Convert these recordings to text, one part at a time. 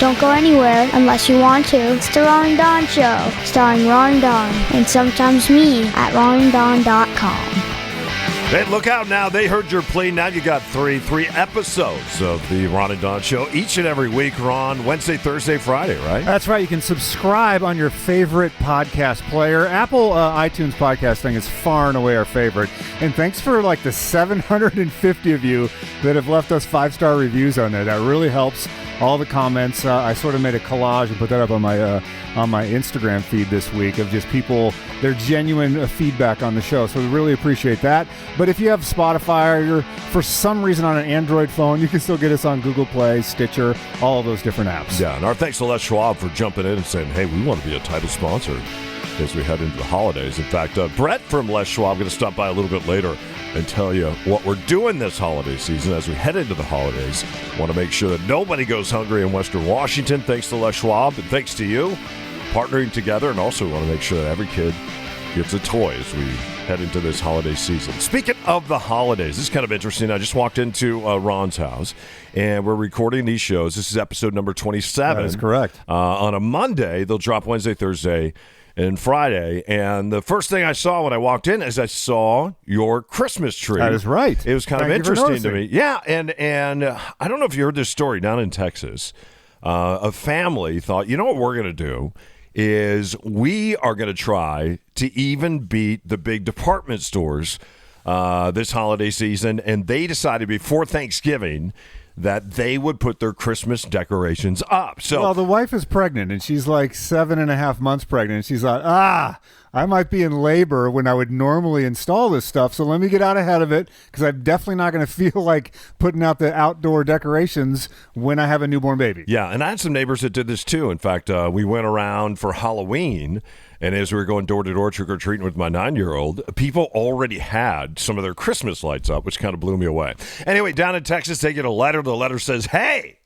Don't go anywhere unless you want to. It's the Ron and Don Show, starring Ron and Don, and sometimes me at ronanddon.com. Hey, look out now. They heard your plea. Now you got three episodes of the Ron and Don Show each and every week, Ron. Wednesday, Thursday, Friday, right? That's right. You can subscribe on your favorite podcast player. Apple iTunes podcasting is far and away our favorite. And thanks for like the 750 of you that have left us 5-star reviews on there. That really helps. All the comments. I sort of made a collage and put that up on my Instagram feed this week of just people, their genuine feedback on the show. So we really appreciate that. But if you have Spotify or you're for some reason on an Android phone, you can still get us on Google Play, Stitcher, all of those different apps. Yeah, and our thanks to Les Schwab for jumping in and saying, hey, we want to be a title sponsor as we head into the holidays. In fact, Brett from Les Schwab going to stop by a little bit later and tell you what we're doing this holiday season as we head into the holidays. Want to make sure that nobody goes hungry in Western Washington. Thanks to Les Schwab and thanks to you partnering together, and also want to make sure that every kid gets a toy as we head into this holiday season. Speaking of the holidays, this is kind of interesting. I just walked into Ron's house, and we're recording these shows. This is episode number 27. That is correct. On a Monday, they'll drop Wednesday, Thursday, and Friday. And the first thing I saw when I walked in is I saw your Christmas tree. That is right. It was kind of interesting to me. Yeah, and I don't know if you heard this story down in Texas. A family thought, you know what we're going to do is we are going to try to even beat the big department stores this holiday season. And they decided before Thanksgiving that they would put their Christmas decorations up. So, well, the wife is pregnant, and she's like 7.5 months pregnant. And she's like, I might be in labor when I would normally install this stuff, so let me get out ahead of it, because I'm definitely not going to feel like putting out the outdoor decorations when I have a newborn baby. Yeah, and I had some neighbors that did this too. In fact, we went around for Halloween, and as we were going door to door trick-or-treating with my 9-year-old, people already had some of their Christmas lights up, which kind of blew me away. Anyway, down in Texas, they get a letter. The letter says, hey,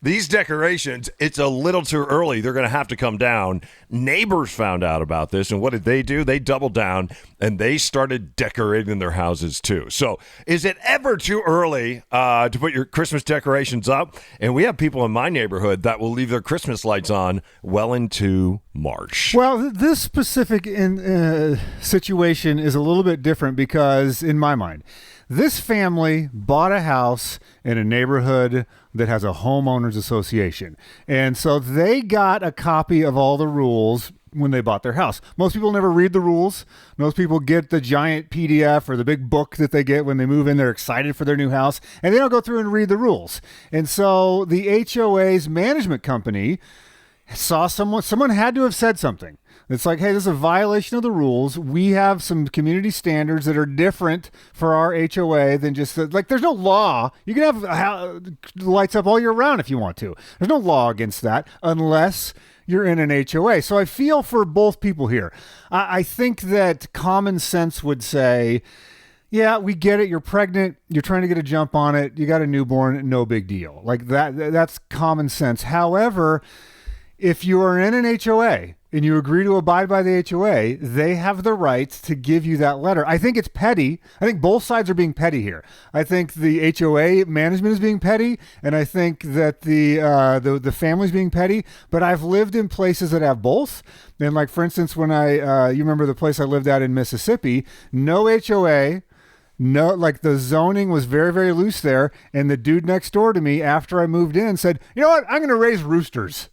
these decorations, it's a little too early. They're going to have to come down. Neighbors found out about this, and what did? They doubled down, and they started decorating their houses too. So is it ever too early to put your Christmas decorations up? And we have people in my neighborhood that will leave their Christmas lights on well into March. Well, this specific situation is a little bit different because, in my mind, this family bought a house in a neighborhood that has a homeowners association. And so they got a copy of all the rules when they bought their house. Most people never read the rules. Most people get the giant PDF or the big book that they get when they move in. They're excited for their new house, and they don't go through and read the rules. And so the HOA's management company saw someone had to have said something. It's like, hey, this is a violation of the rules. We have some community standards that are different for our HOA than just like, there's no law. You can have lights up all year round if you want to. There's no law against that unless you're in an HOA. So I feel for both people here. I think that common sense would say, yeah, we get it. You're pregnant. You're trying to get a jump on it. You got a newborn. No big deal. Like that's common sense. However, if you are in an HOA and you agree to abide by the HOA, they have the right to give you that letter. I think it's petty. I think both sides are being petty here. I think the HOA management is being petty, and I think that the family's being petty. But I've lived in places that have both. And like, for instance, when you remember the place I lived at in Mississippi, no HOA. No, like the zoning was very, very loose there. And the dude next door to me, after I moved in, said, you know what? I'm going to raise roosters.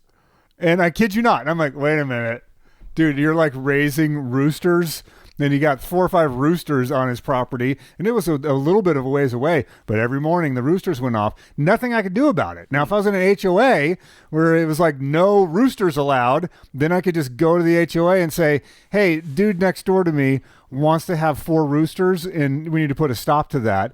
And I kid you not. And I'm like, wait a minute, dude, you're like raising roosters? Then he got 4 or 5 roosters on his property, and it was a little bit of a ways away. But every morning the roosters went off. Nothing I could do about it. Now, if I was in an HOA where it was like no roosters allowed, then I could just go to the HOA and say, hey, dude next door to me wants to have 4 roosters, and we need to put a stop to that.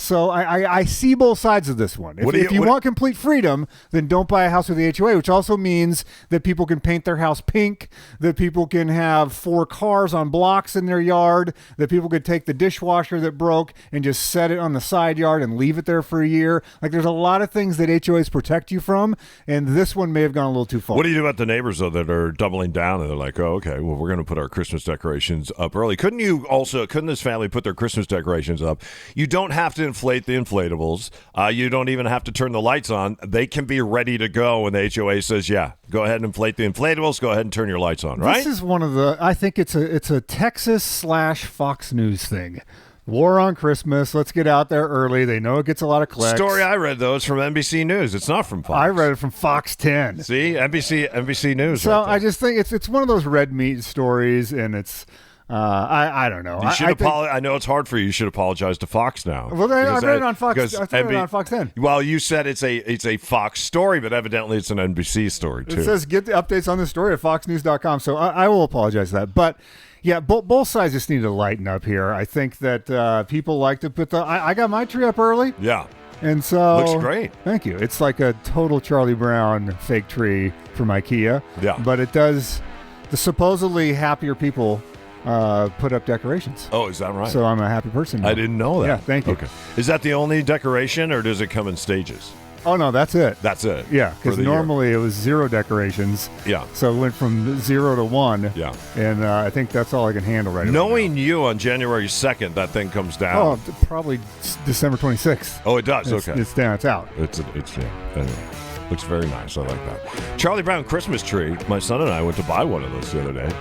So I see both sides of this one. If you want complete freedom, then don't buy a house with the HOA, which also means that people can paint their house pink, that people can have 4 cars on blocks in their yard, that people could take the dishwasher that broke and just set it on the side yard and leave it there for a year. Like, there's a lot of things that HOAs protect you from, and this one may have gone a little too far. What do you do about the neighbors, though, that are doubling down and they're like, oh, okay, well, we're going to put our Christmas decorations up early? couldn't this family put their Christmas decorations up? You don't have to inflate the inflatables. You don't even have to turn the lights on. They can be ready to go when the HOA says, yeah, go ahead and inflate the inflatables. Go ahead and turn your lights on, right? This is one of the, I think it's a Texas/Fox News thing. War on Christmas. Let's get out there early. They know it gets a lot of clicks. Story I read, though, is from NBC News. It's not from Fox. I read it from Fox 10. See? NBC News. So right I just think it's one of those red meat stories, and it's I don't know. I know it's hard for you. You should apologize to Fox now. Well, I read it on Fox. I read it on Fox 10. Well, you said it's a Fox story, but evidently it's an NBC story too. It says get the updates on the story at foxnews.com. So I will apologize for that, but. Yeah, both sides just need to lighten up here. I think that people like to put I got my tree up early. Yeah. And so... Looks great. Thank you. It's like a total Charlie Brown fake tree from IKEA. Yeah. But it does... The supposedly happier people put up decorations. Oh, is that right? So I'm a happy person now. I didn't know that. Yeah, thank you. Okay. Is that the only decoration, or does it come in stages? Oh, no, that's it. That's it. Yeah, because normally it was 0 decorations. Yeah. So it went from 0 to 1. Yeah. And I think that's all I can handle right now. Knowing you on January 2nd, that thing comes down. Oh, probably December 26th. Oh, it does? Okay. It's down. It's out. It's anyway. Looks very nice. I like that. Charlie Brown Christmas tree. My son and I went to buy one of those the other day.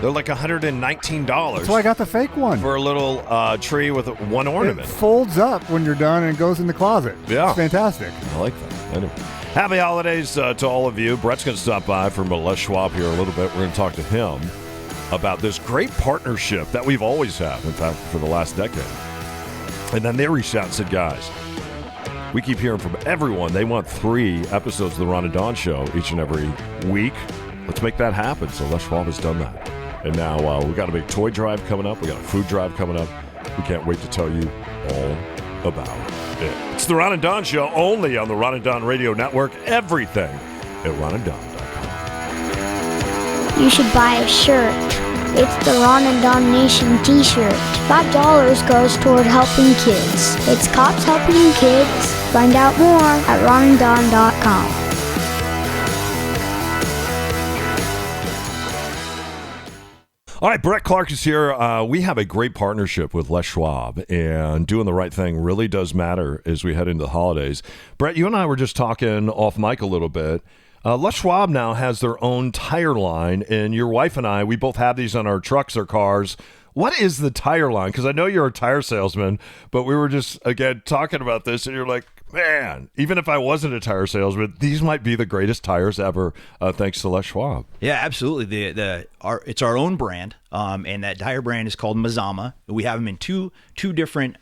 They're like $119. That's why I got the fake one. For a little tree with one ornament. It folds up when you're done and goes in the closet. Yeah. It's fantastic. I like that. Anyway. Happy holidays to all of you. Brett's going to stop by from Les Schwab here a little bit. We're going to talk to him about this great partnership that we've always had, in fact, for the last decade. And then they reached out and said, guys, we keep hearing from everyone. They want 3 episodes of the Ron and Don Show each and every week. Let's make that happen. So Les Schwab has done that. And now we've got a big toy drive coming up. We got a food drive coming up. We can't wait to tell you all about it. It's the Ron and Don Show, only on the Ron and Don Radio Network. Everything at ronanddon.com. You should buy a shirt. It's the Ron and Don Nation t-shirt. $5 goes toward helping kids. It's cops helping kids. Find out more at ronanddon.com. All right, Brett Clark is here. We have a great partnership with Les Schwab, and doing the right thing really does matter as we head into the holidays. Brett, you and I were just talking off mic a little bit. Les Schwab now has their own tire line, and your wife and I, we both have these on our trucks or cars. What is the tire line? Because I know you're a tire salesman, but we were just, again, talking about this, and you're like, man, even if I wasn't a tire salesman, these might be the greatest tires ever, thanks to Les Schwab. Yeah, absolutely. It's our own brand, and that tire brand is called Mazama. We have them in two different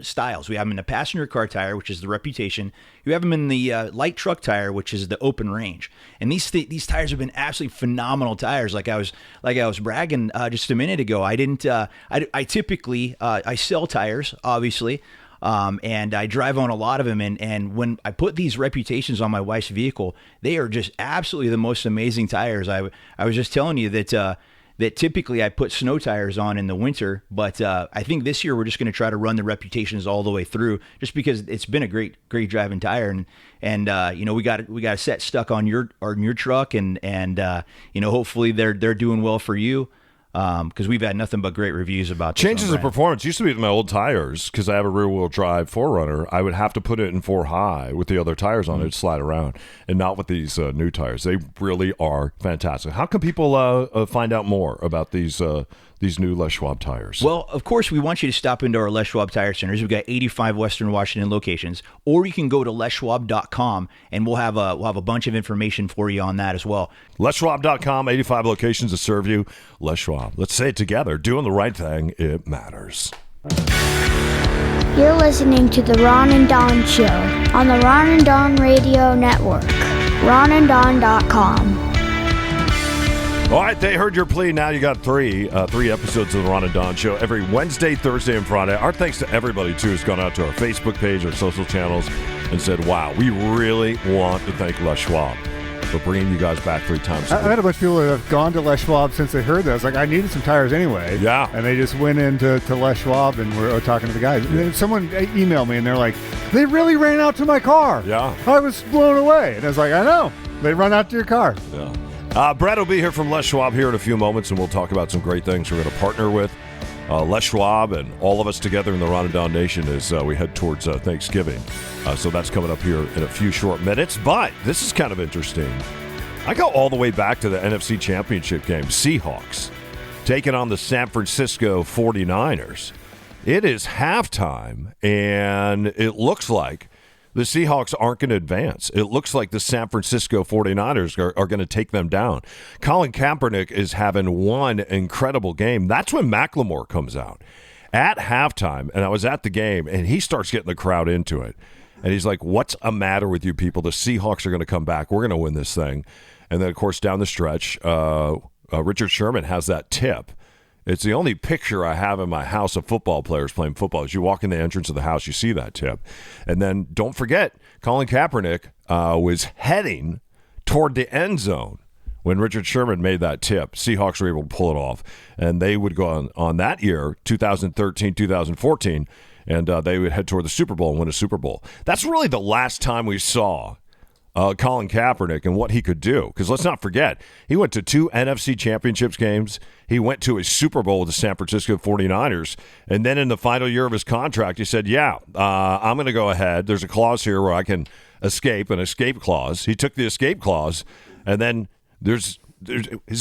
styles. We have them in the passenger car tire, which is the Reputation. You have them in the light truck tire, which is the Open Range. And these tires have been absolutely phenomenal tires. Like I was bragging just a minute ago. I typically sell tires, obviously. And I drive on a lot of them. And when I put these Reputations on my wife's vehicle, they are just absolutely the most amazing tires. I was just telling you that typically I put snow tires on in the winter, but I think this year we're just going to try to run the Reputations all the way through, just because it's been a great driving tire. And we got a set stuck on your truck, and hopefully they're doing well for you. Because we've had nothing but great reviews about this. Changes of performance used to be with my old tires, because I have a rear-wheel drive 4Runner. I would have to put it in 4 high with the other tires on it to slide around, and not with these new tires. They really are fantastic. How can people find out more about these new Les Schwab tires? Well, of course, we want you to stop into our Les Schwab Tire Centers. We've got 85 Western Washington locations, or you can go to leschwab.com, and we'll have a bunch of information for you on that as well. leschwab.com, 85 locations to serve you. Les Schwab. Let's say it together. Doing the right thing, it matters. You're listening to the Ron and Don Show on the Ron and Don Radio Network. ronanddon.com. All right, they heard your plea. Now you got 3 episodes of the Ron and Don Show every Wednesday, Thursday, and Friday. Our thanks to everybody, too, who's gone out to our Facebook page, our social channels, and said, wow, we really want to thank Les Schwab for bringing you guys back 3 times a week. I had a bunch of people that have gone to Les Schwab since they heard that. I was like, I needed some tires anyway. Yeah. And they just went into Les Schwab and were talking to the guys. And someone emailed me, and they're like, they really ran out to my car. Yeah. I was blown away. And I was like, I know. They run out to your car. Yeah. Brett will be here from Les Schwab here in a few moments, and we'll talk about some great things we're going to partner with Les Schwab and all of us together in the Ron and Don Nation as we head towards Thanksgiving. So that's coming up here in a few short minutes. But this is kind of interesting. I go all the way back to the NFC Championship game. Seahawks taking on the San Francisco 49ers. It is halftime, and it looks like the Seahawks aren't going to advance. It looks like the San Francisco 49ers are going to take them down. Colin Kaepernick is having one incredible game. That's when McLemore comes out at halftime, and I was at the game, and he starts getting the crowd into it. And he's like, what's the matter with you people? The Seahawks are going to come back. We're going to win this thing. And then, of course, down the stretch, Richard Sherman has that tip. It's the only picture I have in my house of football players playing football. As you walk in the entrance of the house, you see that tip. And then don't forget, Colin Kaepernick was heading toward the end zone when Richard Sherman made that tip. Seahawks were able to pull it off. And they would go on that year, 2013, 2014, and they would head toward the Super Bowl and win a Super Bowl. That's really the last time we saw Colin Kaepernick and what he could do. Because let's not forget, he went to 2 NFC Championships games. He went to a Super Bowl with the San Francisco 49ers. And then in the final year of his contract, he said, I'm going to go ahead. There's a clause here where I can escape, an escape clause. He took the escape clause. And then has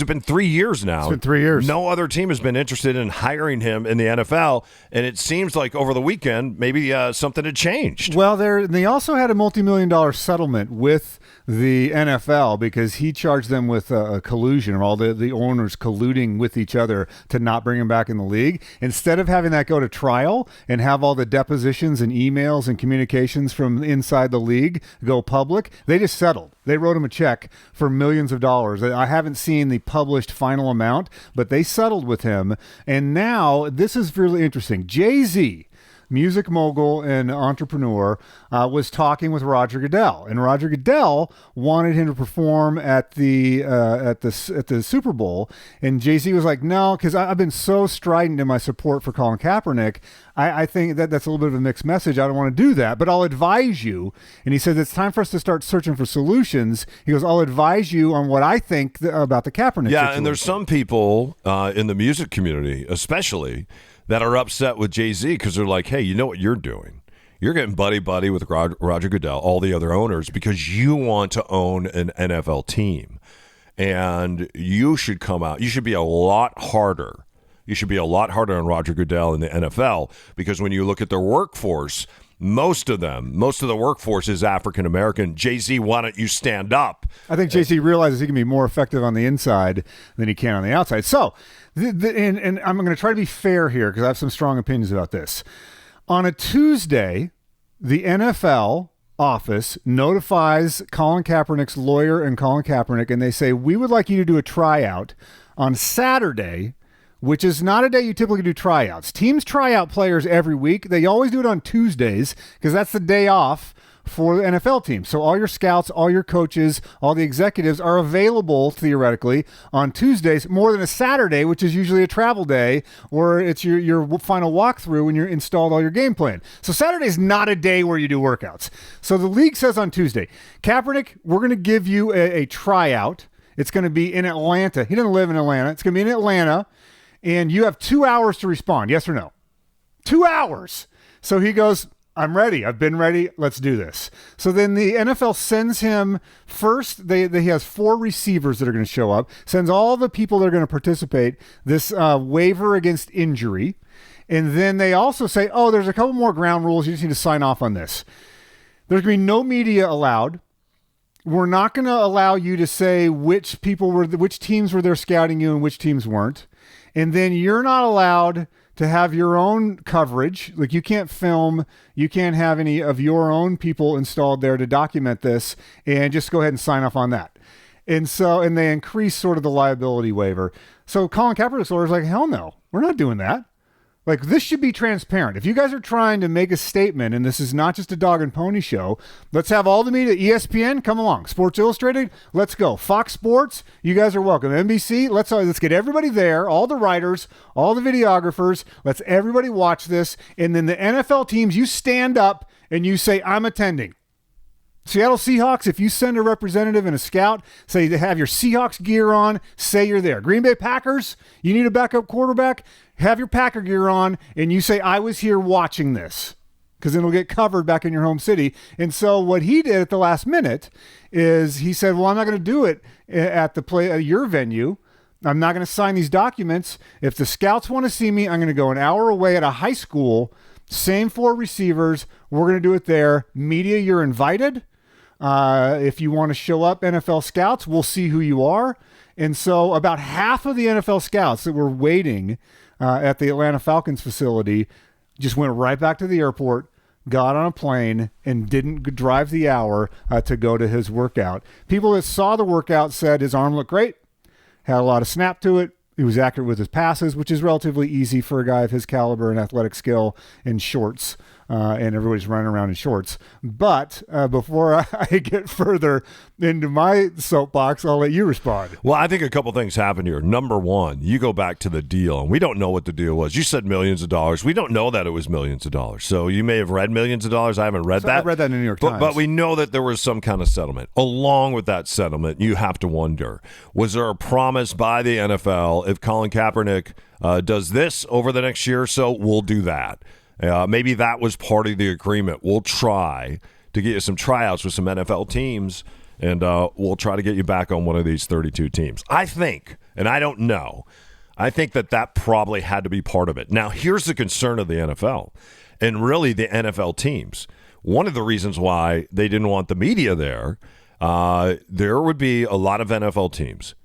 it been 3 years now? It's been 3 years. No other team has been interested in hiring him in the NFL, and it seems like over the weekend maybe something had changed. Well, they also had a multi-million-dollar settlement with the NFL because he charged them with a collusion, or all the owners colluding with each other to not bring him back in the league. Instead of having that go to trial and have all the depositions and emails and communications from inside the league go public, they just settled. They wrote him a check for millions of dollars. I haven't seen the published final amount, but they settled with him. And now this is really interesting. Jay-Z, music mogul and entrepreneur, was talking with Roger Goodell, and Roger Goodell wanted him to perform at the Super Bowl, and Jay-Z was like, no, because I've been so strident in my support for Colin Kaepernick. I think that's a little bit of a mixed message. I don't want to do that, but I'll advise you. And he says it's time for us to start searching for solutions. He goes, I'll advise you on what I think about the Kaepernick situation. And there's some people in the music community, especially, that are upset with Jay-Z because they're like, hey, you know what you're doing? You're getting buddy-buddy with Roger Goodell, all the other owners, because you want to own an NFL team. And you should come out. You should be a lot harder. You should be a lot harder on Roger Goodell in the NFL, because when you look at their workforce, most of the workforce is African-American. Jay-Z, why don't you stand up? I think Jay-Z realizes he can be more effective on the inside than he can on the outside. So, and I'm going to try to be fair here because I have some strong opinions about this. On a Tuesday, the NFL office notifies Colin Kaepernick's lawyer and Colin Kaepernick, and they say, we would like you to do a tryout on Saturday, which is not a day you typically do tryouts. Teams try out players every week. They always do it on Tuesdays because that's the day off for the NFL team. So all your scouts, all your coaches, all the executives are available theoretically on Tuesdays more than a Saturday, which is usually a travel day, or it's your final walkthrough when you're installed all your game plan. So Saturday is not a day where you do workouts. So the league says on Tuesday, Kaepernick, we're going to give you a tryout. It's going to be in Atlanta. He doesn't live in Atlanta. It's going to be in Atlanta. And you have 2 hours to respond, yes or no. 2 hours. So he goes, I'm ready. I've been ready. Let's do this. So then the NFL sends him first. He has 4 receivers that are going to show up, sends all the people that are going to participate this waiver against injury. And then they also say, there's a couple more ground rules. You just need to sign off on this. There's going to be no media allowed. We're not going to allow you to say which teams were there scouting you and which teams weren't. And then you're not allowed to have your own coverage. Like, you can't film, you can't have any of your own people installed there to document this, and just go ahead and sign off on that. And they increase sort of the liability waiver. So Colin Kaepernick's lawyer is like, hell no, we're not doing that. Like, this should be transparent. If you guys are trying to make a statement, and this is not just a dog and pony show, let's have all the media. ESPN, come along. Sports Illustrated, let's go. Fox Sports, you guys are welcome. NBC, let's get everybody there, all the writers, all the videographers. Let's everybody watch this. And then the NFL teams, you stand up and you say, I'm attending. Seattle Seahawks, if you send a representative and a scout, say they have your Seahawks gear on, say you're there. Green Bay Packers, you need a backup quarterback, have your Packer gear on, and you say, I was here watching this, because then it'll get covered back in your home city. And so what he did at the last minute is he said, well, I'm not going to do it at your venue. I'm not going to sign these documents. If the scouts want to see me, I'm going to go an hour away at a high school, same 4 receivers. We're going to do it there. Media, you're invited. If you want to show up, NFL scouts, we'll see who you are. And so about half of the NFL scouts that were waiting at the Atlanta Falcons facility just went right back to the airport, got on a plane, and didn't drive the hour to go to his workout. People that saw the workout said his arm looked great, had a lot of snap to it. He was accurate with his passes, which is relatively easy for a guy of his caliber and athletic skill in shorts. And everybody's running around in shorts. But before I get further into my soapbox, I'll let you respond. Well, I think a couple things happened here. Number one, you go back to the deal, and we don't know what the deal was. You said millions of dollars. We don't know that it was millions of dollars. So you may have read millions of dollars. I haven't read that. I read that in the New York Times. But we know that there was some kind of settlement. Along with that settlement, you have to wonder, was there a promise by the NFL, if Colin Kaepernick does this over the next year or so, we'll do that? Maybe that was part of the agreement. We'll try to get you some tryouts with some NFL teams, and we'll try to get you back on one of these 32 teams. I think, and I don't know, I think that probably had to be part of it. Now, here's the concern of the NFL, and really the NFL teams. One of the reasons why they didn't want the media there, there would be a lot of NFL teams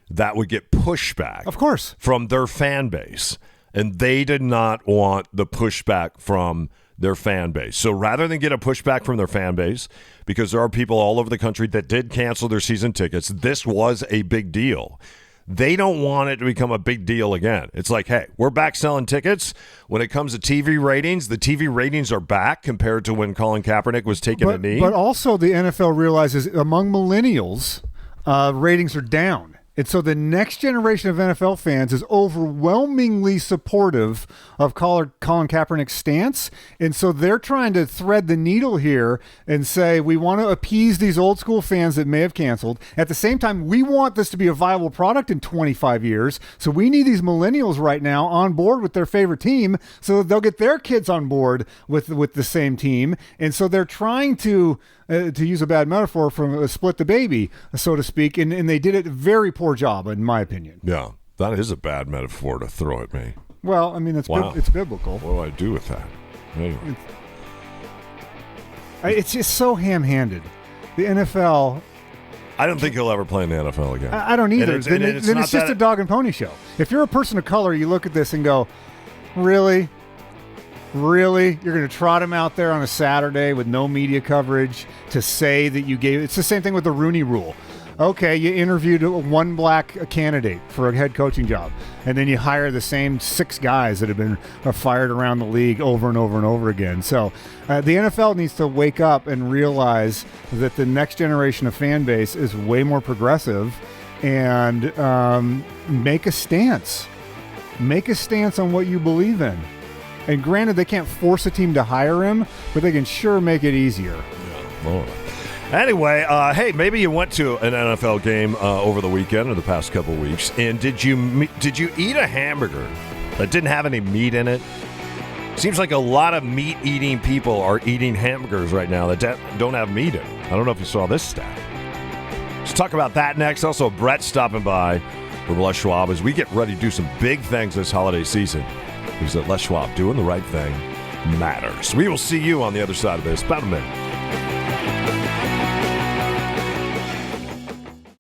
that would get pushback, of course, from their fan base. And they did not want the pushback from their fan base. So rather than get a pushback from their fan base, because there are people all over the country that did cancel their season tickets, this was a big deal. They don't want it to become a big deal again. It's like, hey, we're back selling tickets. When it comes to TV ratings, the TV ratings are back compared to when Colin Kaepernick was taking a knee. But also the NFL realizes among millennials, ratings are down. And so the next generation of NFL fans is overwhelmingly supportive of Colin Kaepernick's stance. And so they're trying to thread the needle here and say, we want to appease these old school fans that may have canceled. At the same time, we want this to be a viable product in 25 years. So we need these millennials right now on board with their favorite team so that they'll get their kids on board with the same team. And so they're trying to use a bad metaphor, from split the baby, so to speak, and they did it a very poor job, in my opinion. Yeah, that is a bad metaphor to throw at me. Well, I mean, it's biblical. What do I do with that? Anyway. It's just so ham-handed. The NFL... I don't think he'll ever play in the NFL again. I don't either. Then it's just a dog and pony show. If you're a person of color, you look at this and go, really? Really? You're going to trot him out there on a Saturday with no media coverage to say that you gave... It's the same thing with the Rooney Rule. Okay, you interviewed one black candidate for a head coaching job, and then you hire the same 6 guys that have been fired around the league over and over and over again. So the NFL needs to wake up and realize that the next generation of fan base is way more progressive, and make a stance. Make a stance on what you believe in. And granted, they can't force a team to hire him, but they can sure make it easier. Yeah. Well, anyway, hey, maybe you went to an NFL game over the weekend or the past couple of weeks, and did you eat a hamburger that didn't have any meat in it? Seems like a lot of meat-eating people are eating hamburgers right now that don't have meat in it. I don't know if you saw this stat. Let's talk about that next. Also, Brett stopping by from Les Schwab as we get ready to do some big things this holiday season. He's at Les Schwab. Doing the right thing matters. We will see you on the other side of this. About a minute.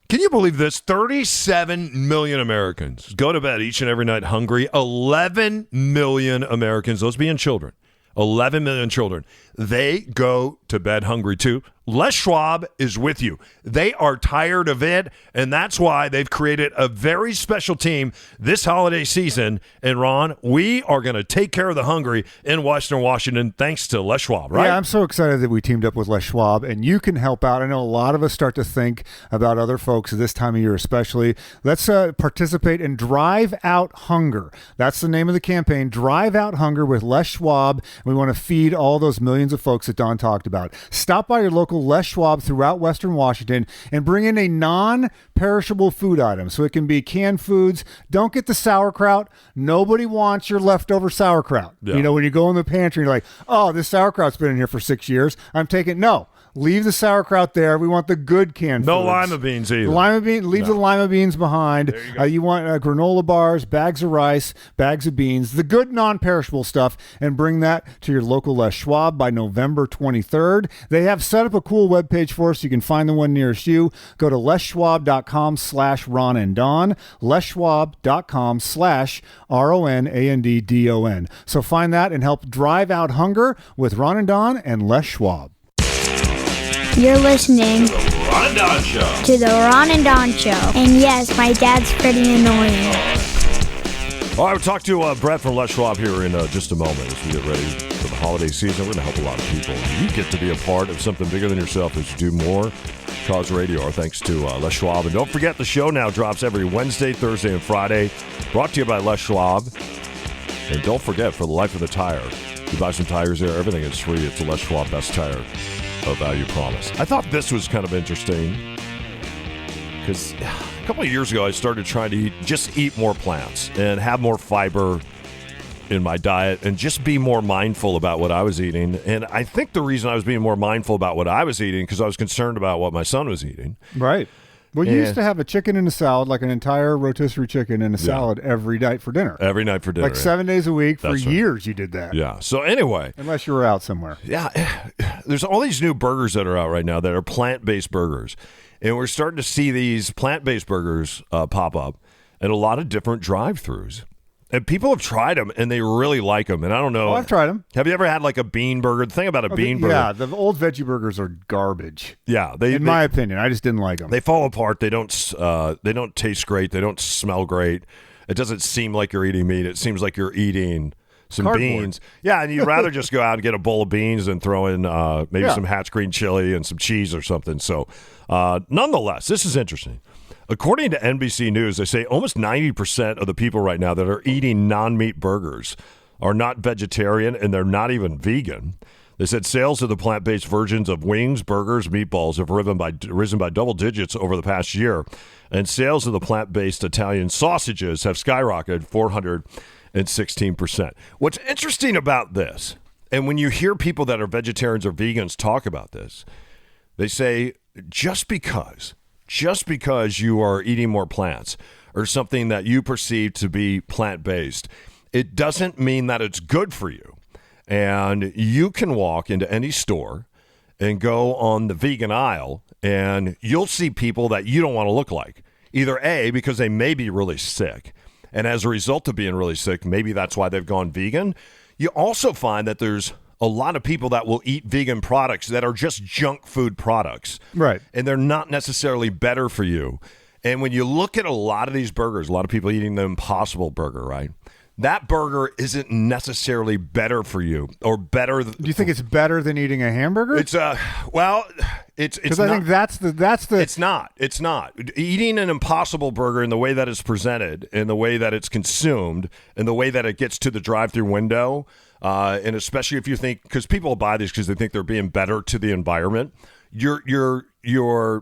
Can you believe this? 37 million Americans go to bed each and every night hungry. 11 million Americans, those being children, 11 million children, they go to bed hungry too. Les Schwab is with you. They are tired of it, and that's why they've created a very special team this holiday season. And Ron, we are going to take care of the hungry in Western Washington thanks to Les Schwab, right? Yeah, I'm so excited that we teamed up with Les Schwab, and you can help out. I know a lot of us start to think about other folks this time of year especially. Let's participate in Drive Out Hunger. That's the name of the campaign, Drive Out Hunger with Les Schwab. We want to feed all those millions of folks that Don talked about. about. Stop by your local Les Schwab throughout Western Washington and bring in a non-perishable food item. So it can be canned foods. Don't get the sauerkraut. Nobody wants your leftover sauerkraut. Yeah. You know, when you go in the pantry, you're like, oh, this sauerkraut's been in here for 6 years. I'm taking, no. Leave the sauerkraut there. We want the good canned No foods. lima beans either. Leave the lima beans behind. There you go. You want granola bars, bags of rice, bags of beans, the good non-perishable stuff, and bring that to your local Les Schwab by November 23rd. They have set up a cool webpage for us. You can find the one nearest you. Go to leschwab.com/Ron and Don, leschwab.com/RONANDDON. So find that and help drive out hunger with Ron and Don and Les Schwab. You're listening Ron and Don Show. to the Ron and Don Show. And yes, my dad's pretty annoying. All right, we'll talk to Brett from Les Schwab here in just a moment as we get ready for the holiday season. We're going to help a lot of people. You get to be a part of something bigger than yourself as you do more. Cause Radio, our thanks to Les Schwab. And don't forget, the show now drops every Wednesday, Thursday, and Friday. Brought to you by Les Schwab. And don't forget, for the life of the tire, you buy some tires there, everything is free. It's the Les Schwab Best Tire Value Promise. I thought this was kind of interesting because a couple of years ago I started trying to eat more plants and have more fiber in my diet and just be more mindful about what I was eating. And I think the reason I was being more mindful about what I was eating because I was concerned about what my son was eating. Right. Well, you used to have a chicken in a salad, like an entire rotisserie chicken in a salad every night for dinner. Every night for dinner. Like 7 days a week for That's right. years you did that. Yeah. So anyway. Unless you were out somewhere. Yeah. There's all these new burgers that are out right now that are plant-based burgers. And we're starting to see these plant-based burgers pop up at a lot of different drive-thrus. And people have tried them, and they really like them. And I don't know. Oh, I've tried them. Have you ever had like a bean burger? The thing about a bean burger. Yeah, the old veggie burgers are garbage. Yeah. In my opinion, I just didn't like them. They fall apart. They don't taste great. They don't smell great. It doesn't seem like you're eating meat. It seems like you're eating some Cardboard. beans. Yeah, and you'd rather just go out and get a bowl of beans and throw in maybe some Hatch green chili and some cheese or something. So nonetheless, this is interesting. According to NBC News, they say almost 90% of the people right now that are eating non-meat burgers are not vegetarian, and they're not even vegan. They said sales of the plant-based versions of wings, burgers, meatballs have risen by double digits over the past year, and sales of the plant-based Italian sausages have skyrocketed 416%. What's interesting about this, and when you hear people that are vegetarians or vegans talk about this, they say just because you are eating more plants or something that you perceive to be plant-based, it doesn't mean that it's good for you. And you can walk into any store and go on the vegan aisle, and you'll see people that you don't want to look like. Either A, because they may be really sick, and as a result of being really sick, maybe that's why they've gone vegan. You also find that there's a lot of people that will eat vegan products that are just junk food products. Right. And they're not necessarily better for you. And when you look at a lot of these burgers, a lot of people eating the Impossible Burger, right? That burger isn't necessarily better for you or better. Do you think it's better than eating a hamburger? It's it's because I think that's the. It's not. Eating an Impossible Burger in the way that it's presented, in the way that it's consumed, in the way that it gets to the drive-through window. And especially if you think, because people buy these because they think they're being better to the environment, your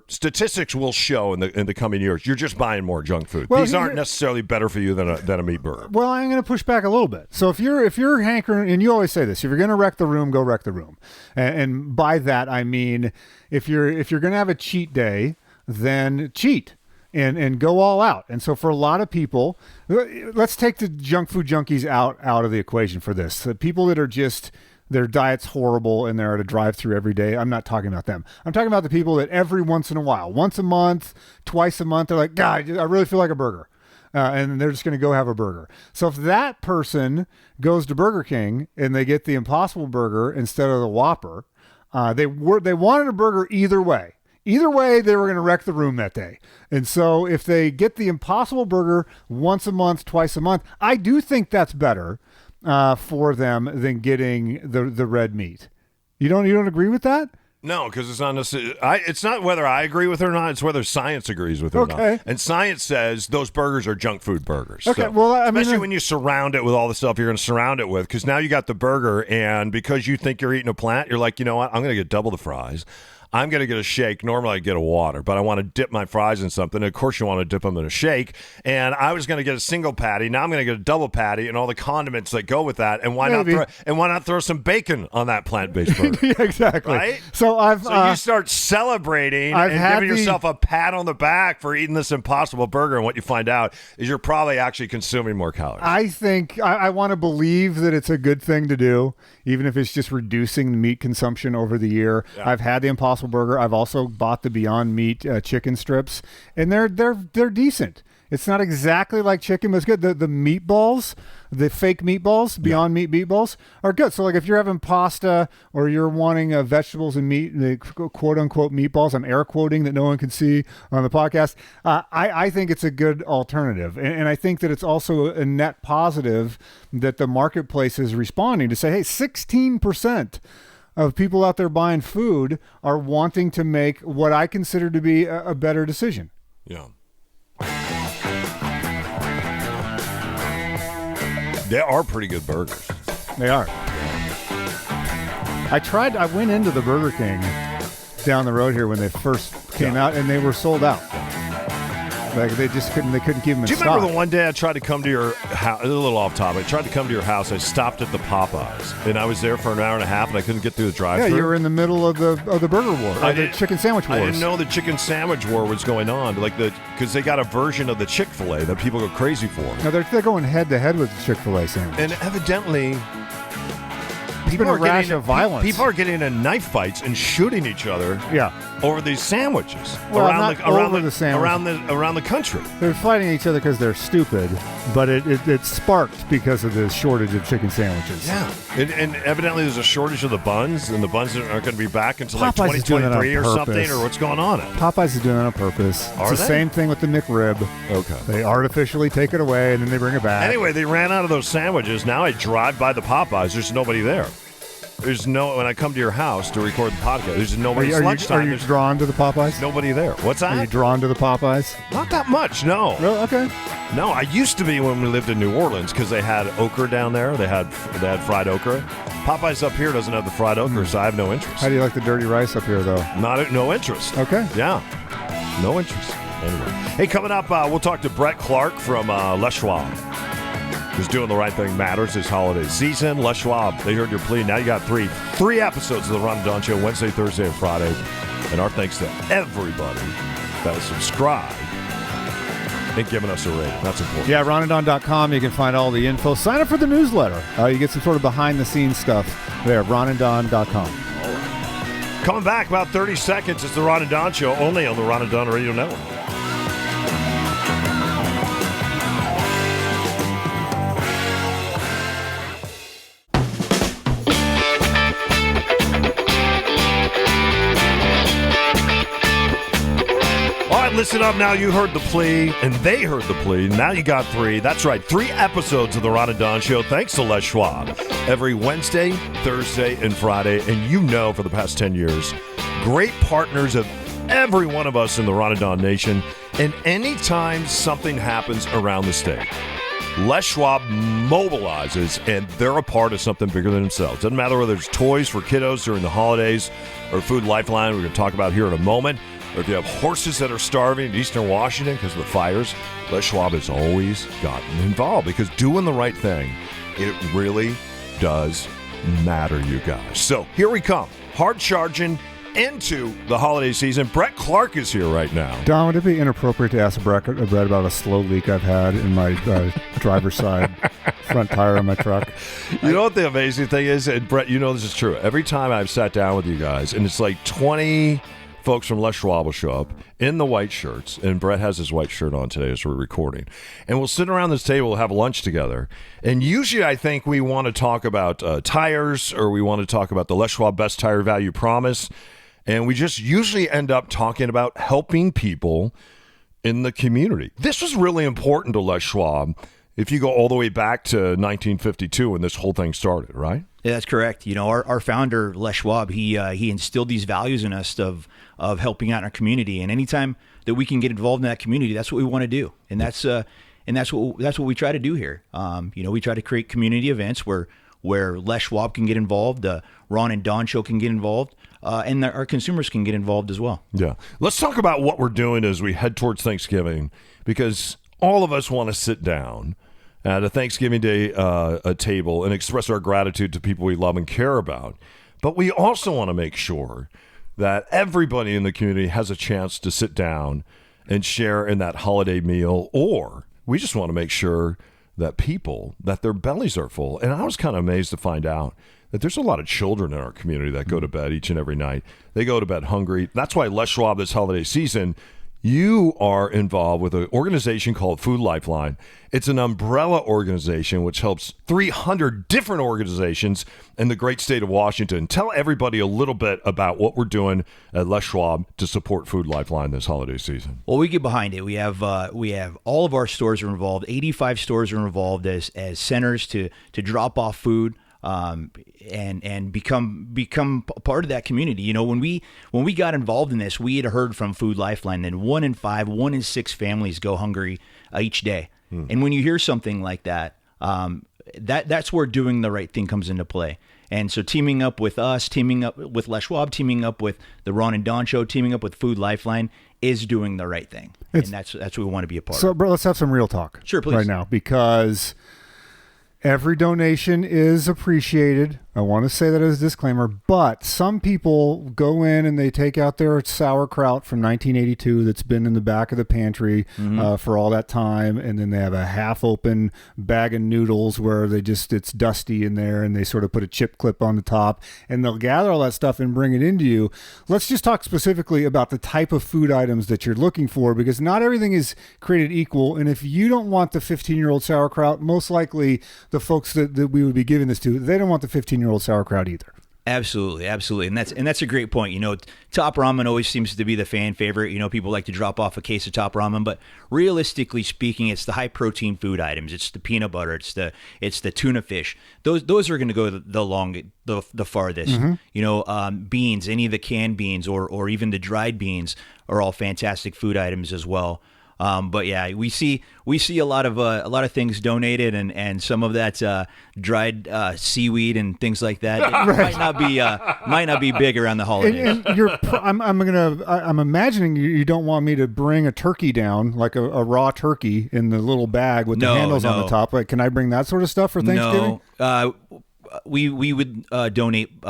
statistics will show in the coming years. You're just buying more junk food. Well, these aren't necessarily better for you than a meat burger. Well, I'm going to push back a little bit. So if you're hankering, and you always say this, if you're going to wreck the room, go wreck the room. And by that I mean if you're going to have a cheat day, then cheat. And go all out. And so for a lot of people, let's take the junk food junkies out of the equation for this. The people that are just, their diet's horrible and they're at a drive-through every day, I'm not talking about them. I'm talking about the people that every once in a while, once a month, twice a month, they're like, God, I really feel like a burger. And they're just going to go have a burger. So if that person goes to Burger King and they get the Impossible Burger instead of the Whopper, they wanted a burger either way. Either way, they were going to wreck the room that day. And so if they get the Impossible Burger once a month, twice a month, I do think that's better for them than getting the red meat. You don't agree with that? No, because it's not necessarily. It's not whether I agree with it or not. It's whether science agrees with it or not. And science says those burgers are junk food burgers. Okay, So, well, I mean, especially when you surround it with all the stuff you're going to surround it with, because now you got the burger, and because you think you're eating a plant, you're like, you know what? I'm going to get double the fries. I'm going to get a shake. Normally I get a water, but I want to dip my fries in something. And of course, you want to dip them in a shake. And I was going to get a single patty. Now I'm going to get a double patty and all the condiments that go with that. And why not throw some bacon on that plant-based burger? Yeah, exactly. Right? So you start celebrating and giving yourself a pat on the back for eating this impossible burger. And what you find out is you're probably actually consuming more calories. I think I want to believe that it's a good thing to do, even if it's just reducing the meat consumption over the year. Yeah. I've had the Impossible Burger. I've also bought the Beyond Meat chicken strips, and they're decent. It's not exactly like chicken, but it's good. The meatballs, the fake meatballs, Beyond Meat meatballs, are good. So, like, if you're having pasta or you're wanting vegetables and meat, the quote-unquote meatballs, I'm air quoting that no one can see on the podcast, I think it's a good alternative. And I think that it's also a net positive that the marketplace is responding to say, hey, 16% of people out there buying food are wanting to make what I consider to be a better decision. Yeah. They are pretty good burgers. They are. I went into the Burger King down the road here when they first came out, and they were sold out. Like they couldn't keep them in stock. Do you remember the one day I tried to come to your house, a little off topic, I tried to come to your house, I stopped at the Popeyes, and I was there for an hour and a half, and I couldn't get through the drive-thru? Yeah, you were in the middle of the burger war, the chicken sandwich wars. I didn't know the chicken sandwich war was going on, because they got a version of the Chick-fil-A that people go crazy for. No, they're going head-to-head with the Chick-fil-A sandwich. And evidently, people are getting a violence. People are getting in knife fights and shooting each other. Over these sandwiches around the country. They're fighting each other because they're stupid, but it sparked because of the shortage of chicken sandwiches. Yeah, and evidently there's a shortage of the buns, and the buns aren't going to be back until Popeyes like 2023 or something, or what's going on? Popeyes is doing that on purpose. It's the same thing with the McRib. Okay. They artificially take it away, and then they bring it back. Anyway, they ran out of those sandwiches. Now I drive by the Popeyes. There's nobody there. When I come to your house to record the podcast, there's nobody. Are you drawn to the Popeyes? Nobody there. What's that? Are you drawn to the Popeyes? Not that much, no. Really? Okay. No, I used to be when we lived in New Orleans because they had okra down there. They had fried okra. Popeyes up here doesn't have the fried okra, so I have no interest. How do you like the dirty rice up here, though? No interest. Okay. Yeah, no interest. Anyway, hey, coming up, we'll talk to Brett Clark from Les Schwab. Who's doing the right thing matters this holiday season. Les Schwab, they heard your plea. Now you got three episodes of the Ron and Don Show, Wednesday, Thursday, and Friday. And our thanks to everybody that has subscribed and given us a rating. That's important. Yeah, ronandon.com. You can find all the info. Sign up for the newsletter. You get some sort of behind-the-scenes stuff there, ronandon.com. All right. Coming back about 30 seconds. It's the Ron and Don Show, only on the Ron and Don Radio Network. Listen up now. You heard the plea, and they heard the plea. Now you got three. That's right, 3 episodes of the Ron and Don Show, thanks to Les Schwab. Every Wednesday, Thursday, and Friday. And for the past 10 years, great partners of every one of us in the Ron and Don Nation. And anytime something happens around the state, Les Schwab mobilizes, and they're a part of something bigger than themselves. Doesn't matter whether it's toys for kiddos during the holidays or Food Lifeline, we're going to talk about here in a moment. Or if you have horses that are starving in Eastern Washington because of the fires, Les Schwab has always gotten involved because doing the right thing, it really does matter, you guys. So here we come, hard charging into the holiday season. Brett Clark is here right now. Don, would it be inappropriate to ask Brett about a slow leak I've had in my driver's side front tire on my truck? You know what the amazing thing is, and Brett, you know this is true. Every time I've sat down with you guys, and it's like 20 folks from Les Schwab will show up in the white shirts, and Brett has his white shirt on today as we're recording. And we'll sit around this table, we'll have lunch together. And usually I think we want to talk about tires, or we want to talk about the Les Schwab Best Tire Value Promise. And we just usually end up talking about helping people in the community. This was really important to Les Schwab if you go all the way back to 1952 when this whole thing started, right? Yeah, that's correct. Our founder, Les Schwab, he instilled these values in us of helping out in our community. And anytime that we can get involved in that community, that's what we want to do. And that's what we try to do here. We try to create community events where Les Schwab can get involved, the Ron and Don show can get involved, and our consumers can get involved as well. Yeah. Let's talk about what we're doing as we head towards Thanksgiving, because all of us want to sit down at a Thanksgiving Day a table and express our gratitude to people we love and care about. But we also want to make sure that everybody in the community has a chance to sit down and share in that holiday meal, or we just want to make sure that their bellies are full. And I was kind of amazed to find out that there's a lot of children in our community that go to bed each and every night. They go to bed hungry. That's why Les Schwab this holiday season, you are involved with an organization called Food Lifeline. It's an umbrella organization which helps 300 different organizations in the great state of Washington. Tell everybody a little bit about what we're doing at Les Schwab to support Food Lifeline this holiday season. Well, we get behind it. We have all of our stores are involved. 85 stores are involved as centers to drop off food. And become part of that community. When we got involved in this, we had heard from Food Lifeline that 1 in 5, 1 in 6 families go hungry each day. And when you hear something like that, that's where doing the right thing comes into play. And so teaming up with us, teaming up with Les Schwab, teaming up with the Ron and Don show, teaming up with Food Lifeline is doing the right thing. And that's what we want to be a part of. So, bro, let's have some real talk. Sure, please. Right now, because every donation is appreciated. I want to say that as a disclaimer, but some people go in and they take out their sauerkraut from 1982 that's been in the back of the pantry for all that time, and then they have a half-open bag of noodles where it's dusty in there, and they sort of put a chip clip on the top, and they'll gather all that stuff and bring it into you. Let's just talk specifically about the type of food items that you're looking for, because not everything is created equal, and if you don't want the 15-year-old sauerkraut, most likely the folks that we would be giving this to, they don't want the 15-year-old sauerkraut either. Absolutely. And that's a great point. Top ramen always seems to be the fan favorite. People like to drop off a case of top ramen, but realistically speaking, it's the high protein food items. It's the peanut butter. It's the tuna fish. Those are going to go the farthest. Beans, any of the canned beans or even the dried beans are all fantastic food items as well. But yeah, we see a lot of things donated, and some of that dried seaweed and things like that. It might not be big around the holidays. And I'm imagining you don't want me to bring a turkey down, like a raw turkey in the little bag with the handles on the top. Like, can I bring that sort of stuff for Thanksgiving? No, we would donate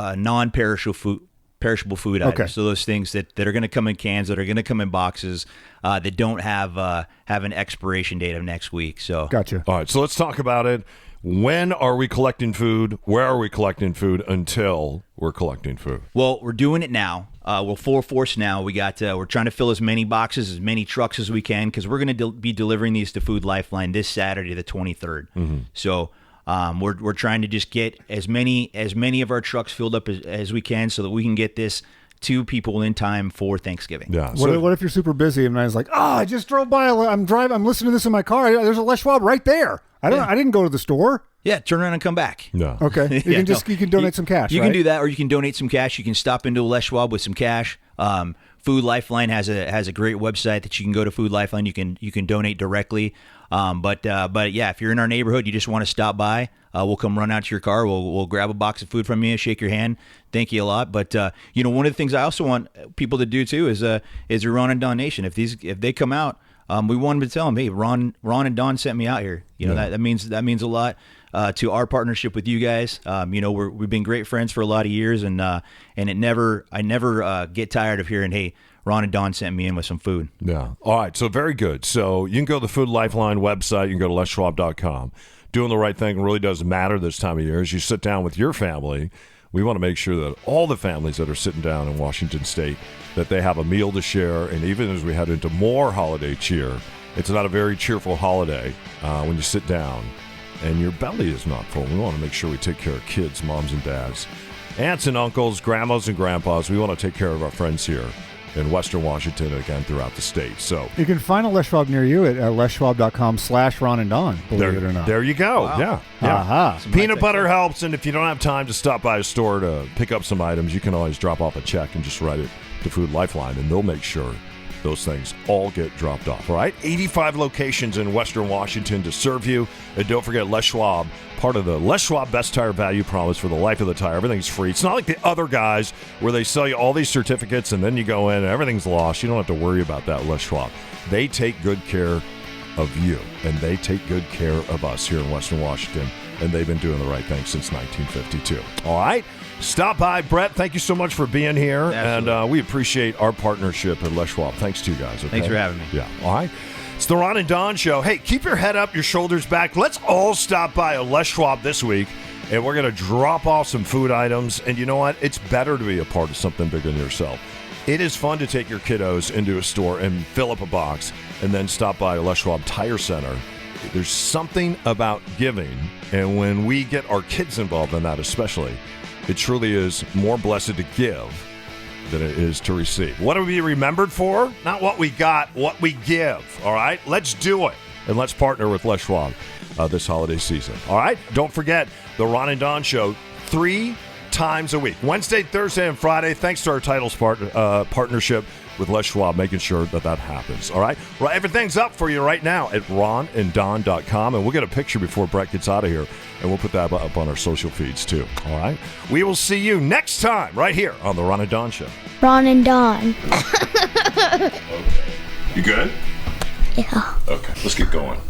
perishable food items. So those things that are going to come in cans, that are going to come in boxes, that don't have an expiration date of next week. So gotcha. All right, so let's talk about it. When are we collecting food? Where are we collecting food until we're collecting food? Well, we're doing it now. We're full force now. We're trying to fill as many boxes, as many trucks as we can, because we're going to be delivering these to Food Lifeline this Saturday, the 23rd. Mm-hmm. So we're trying to just get as many of our trucks filled up as we can, so that we can get this to people in time for Thanksgiving. Yeah. What if you're super busy and I was like, I just drove by. I'm listening to this in my car. There's a Les Schwab right there. I didn't go to the store. Yeah, turn around and come back. No. Okay. You can donate some cash. You can do that, or you can donate some cash. You can stop into a Les Schwab with some cash. Food Lifeline has a great website that you can go to. Food Lifeline. You can donate directly. But yeah, if you're in our neighborhood, you just want to stop by, we'll come run out to your car. We'll grab a box of food from you, shake your hand, thank you a lot. But one of the things I also want people to do too is your Ron and Don Nation. If they come out, we want them to tell them, hey, Ron and Don sent me out here. That means a lot to our partnership with you guys. We've been great friends for a lot of years, and I never get tired of hearing, hey, Ron and Don sent me in with some food. Yeah. All right. So very good. So you can go to the Food Lifeline website. You can go to leschwab.com. Doing the right thing really does matter this time of year. As you sit down with your family, we want to make sure that all the families that are sitting down in Washington State, that they have a meal to share. And even as we head into more holiday cheer, it's not a very cheerful holiday when you sit down and your belly is not full. We want to make sure we take care of kids, moms and dads, aunts and uncles, grandmas and grandpas. We want to take care of our friends here in Western Washington and again throughout the state. So you can find a Les Schwab near you at leschwab.com/Ron and Don, believe it or not. There you go. Wow. Yeah. Aha. Peanut butter helps, and if you don't have time to stop by a store to pick up some items, you can always drop off a check and just write it to Food Lifeline, and they'll make sure those things all get dropped off. All right? 85 locations in Western Washington to serve you. And don't forget Les Schwab, part of the Les Schwab Best Tire Value Promise for the life of the tire. Everything's free. It's not like the other guys where they sell you all these certificates and then you go in and everything's lost. You don't have to worry about that, Les Schwab. They take good care of you, and they take good care of us here in Western Washington, and they've been doing the right thing since 1952. All right? Stop by. Brett, thank you so much for being here. Absolutely. And we appreciate our partnership at Les Schwab. Thanks to you guys. Okay? Thanks for having me. Yeah. All right. It's the Ron and Don Show. Hey, keep your head up, your shoulders back. Let's all stop by a Les Schwab this week, and we're going to drop off some food items. And you know what? It's better to be a part of something bigger than yourself. It is fun to take your kiddos into a store and fill up a box and then stop by a Les Schwab Tire Center. There's something about giving, and when we get our kids involved in that especially, it truly is more blessed to give than it is to receive. What are we remembered for? Not what we got, what we give. All right? Let's do it. And let's partner with Les Schwab this holiday season. All right? Don't forget the Ron and Don Show 3 times a week. Wednesday, Thursday, and Friday. Thanks to our titles partnership with Les Schwab, making sure that happens. All right? Well, everything's up for you right now at ronanddon.com. And we'll get a picture before Brett gets out of here. And we'll put that up on our social feeds, too. All right? We will see you next time right here on the Ron and Don Show. Ron and Don. Okay. You good? Yeah. Okay. Let's get going.